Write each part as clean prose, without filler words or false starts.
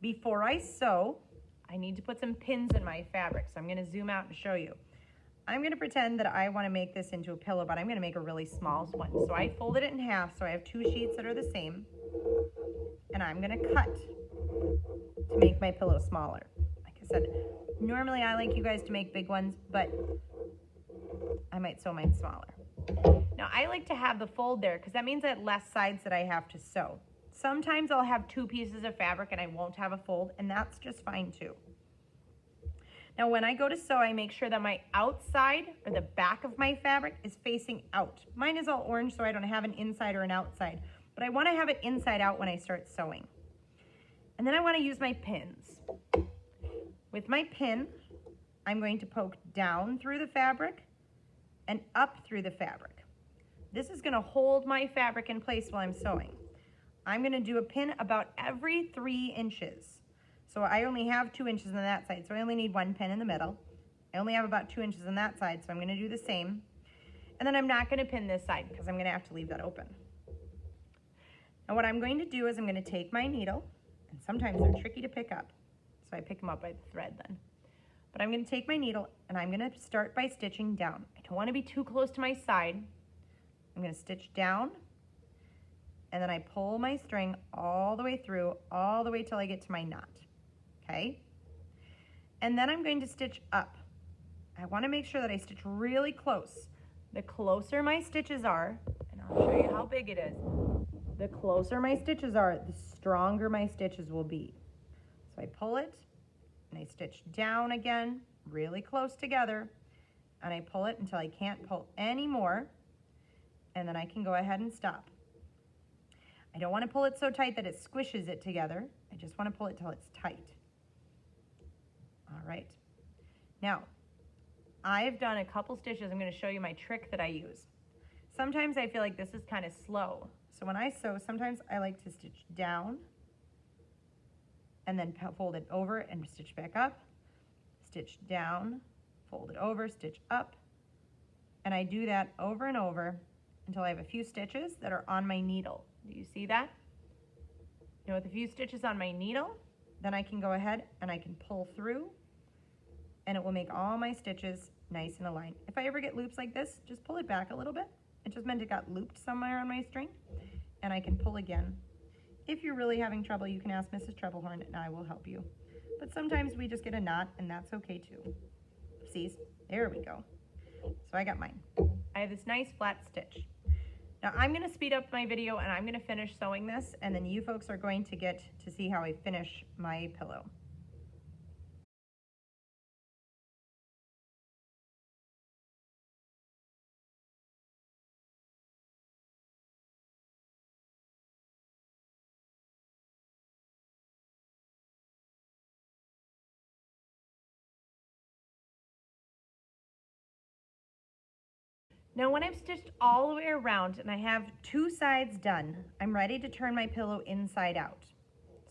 Before I sew, I need to put some pins in my fabric. So I'm gonna zoom out and show you. I'm gonna pretend that I wanna make this into a pillow, but I'm gonna make a really small one. So I folded it in half, so I have 2 sheets that are the same. And I'm gonna cut to make my pillow smaller. Like I said, normally I like you guys to make big ones, but I might sew mine smaller. Now I like to have the fold there because that means I have less sides that I have to sew. Sometimes I'll have 2 pieces of fabric and I won't have a fold, and that's just fine too. Now when I go to sew, I make sure that my outside or the back of my fabric is facing out. Mine is all orange, so I don't have an inside or an outside, but I want to have it inside out when I start sewing. And then I want to use my pins. With my pin, I'm going to poke down through the fabric and up through the fabric. This is going to hold my fabric in place while I'm sewing. I'm going to do a pin about every 3 inches. So I only have 2 inches on that side, so I only need 1 pin in the middle. I only have about 2 inches on that side, so I'm going to do the same. And then I'm not going to pin this side because I'm going to have to leave that open. Now what I'm going to do is I'm going to take my needle, and sometimes they're tricky to pick up, so I pick them up by the thread then. But I'm going to take my needle and I'm going to start by stitching down. I don't want to be too close to my side. I'm going to stitch down, and then I pull my string all the way through, all the way till I get to my knot, okay? And then I'm going to stitch up. I want to make sure that I stitch really close. The closer my stitches are, and I'll show you how big it is, the closer my stitches are, the stronger my stitches will be. So I pull it, and I stitch down again, really close together, and I pull it until I can't pull any more, and then I can go ahead and stop. I don't want to pull it so tight that it squishes it together. I just want to pull it till it's tight. All right. Now, I've done a couple stitches. I'm going to show you my trick that I use. Sometimes I feel like this is kind of slow. So when I sew, sometimes I like to stitch down and then fold it over and stitch back up, stitch down, fold it over, stitch up, and I do that over and over until I have a few stitches that are on my needle. Do you see that? Now with a few stitches on my needle, then I can go ahead and I can pull through, and it will make all my stitches nice and aligned. If I ever get loops like this, just pull it back a little bit. It just meant it got looped somewhere on my string, and I can pull again. If you're really having trouble, you can ask Mrs. Troublehorn and I will help you. But sometimes we just get a knot, and that's okay too. See, there we go. So I got mine. I have this nice flat stitch. Now I'm going to speed up my video and I'm going to finish sewing this, and then you folks are going to get to see how I finish my pillow. Now when I've stitched all the way around and I have 2 sides done, I'm ready to turn my pillow inside out.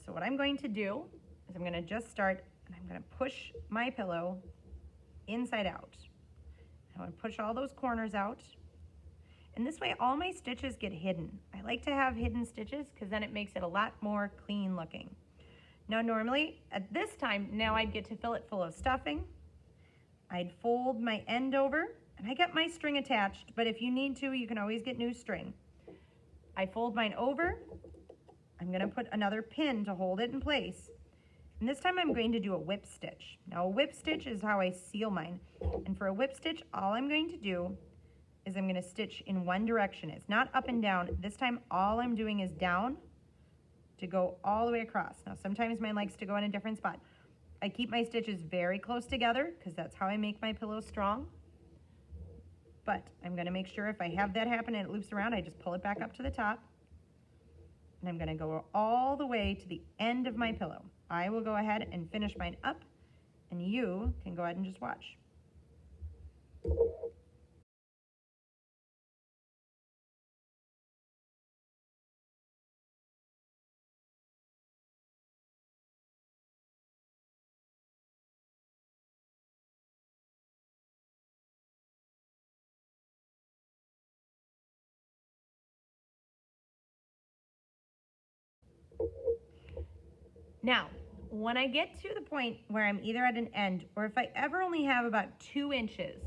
So what I'm going to do is I'm going to just start, and I'm going to push my pillow inside out. I'm going to push all those corners out, and this way all my stitches get hidden. I like to have hidden stitches because then it makes it a lot more clean looking. Now normally at this time, now I'd get to fill it full of stuffing. I'd fold my end over, and I get my string attached, but if you need to, you can always get new string. I fold mine over. I'm going to put another pin to hold it in place. And this time I'm going to do a whip stitch. Now a whip stitch is how I seal mine. And for a whip stitch, all I'm going to do is I'm going to stitch in one direction. It's not up and down. This time all I'm doing is down to go all the way across. Now sometimes mine likes to go in a different spot. I keep my stitches very close together because that's how I make my pillow strong. But I'm going to make sure if I have that happen and it loops around, I just pull it back up to the top. And I'm going to go all the way to the end of my pillow. I will go ahead and finish mine up, and you can go ahead and just watch. Now, when I get to the point where I'm either at an end, or if I ever only have about 2 inches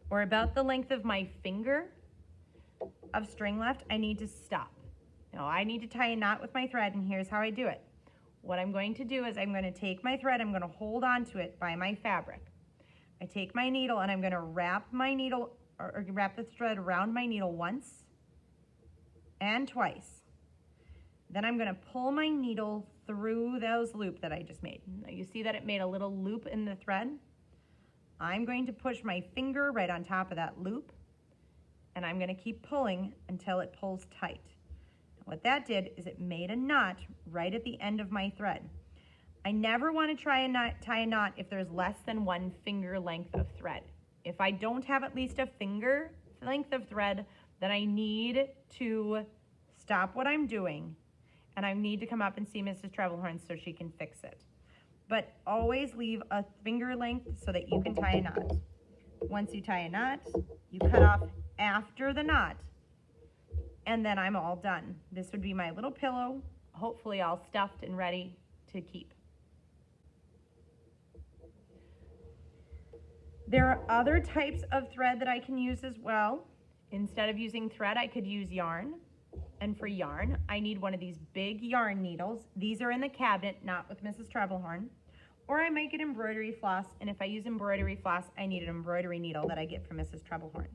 or about the length of my finger of string left, I need to stop. Now I need to tie a knot with my thread, and here's how I do it. What I'm going to do is I'm going to take my thread, I'm going to hold on to it by my fabric. I take my needle and I'm going to wrap my needle, or wrap the thread around my needle once and twice. Then I'm going to pull my needle through those loops that I just made. Now you see that it made a little loop in the thread? I'm going to push my finger right on top of that loop, and I'm going to keep pulling until it pulls tight. What that did is it made a knot right at the end of my thread. I never want to tie a knot if there's less than 1 finger length of thread. If I don't have at least a finger length of thread, then I need to stop what I'm doing, and I need to come up and see Mrs. Treblehorn so she can fix it. But always leave a finger length so that you can tie a knot. Once you tie a knot, you cut off after the knot, and then I'm all done. This would be my little pillow, hopefully all stuffed and ready to keep. There are other types of thread that I can use as well. Instead of using thread, I could use yarn. And for yarn, I need one of these big yarn needles. These are in the cabinet, not with Mrs. Treblehorn. Or I might get embroidery floss, and if I use embroidery floss, I need an embroidery needle that I get from Mrs. Treblehorn.